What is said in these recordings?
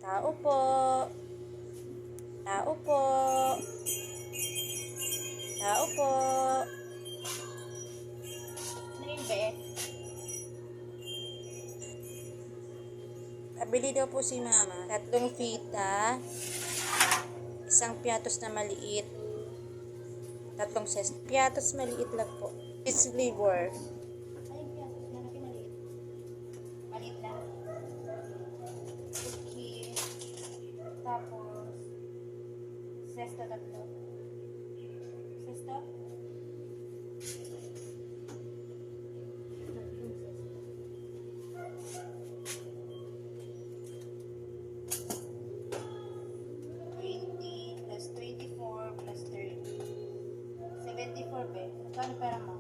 Tao po. Tao po. Tao po. Ano yun, be? Pabili daw po si mama. 3 pita. Isang piatos na maliit. 3 ses. Piatos maliit lang po. It's liver. Ay, yung piyatos na natin maliit. Maliit lang. Okay. Tapos, sesto 3. Sesto? 20 plus 24 plus 30. 74, be. Magkano pera mo?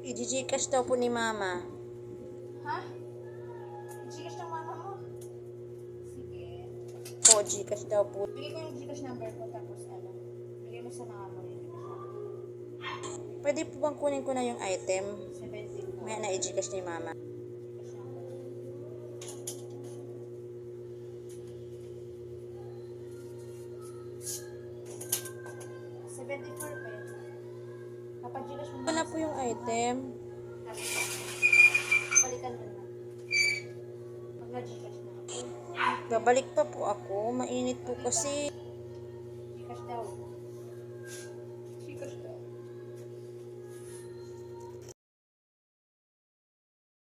I-gcash daw po ni mama. Ha? Gcash ng mama mo? Sige. Po, Gcash daw po. Bigay ko yung Gcash number ko tapos ano. Bigay mo sa mama mo yung Pwede po bang kunin ko na yung item? 70 May na i-gcash ni mama. Gcash number. $74 pe. Kapag Gcash mo Ano na po yung item? tapos balikan mo na. Pag na-Gcash na. Babalik pa po ako. Mainit po kasi. Gcash daw.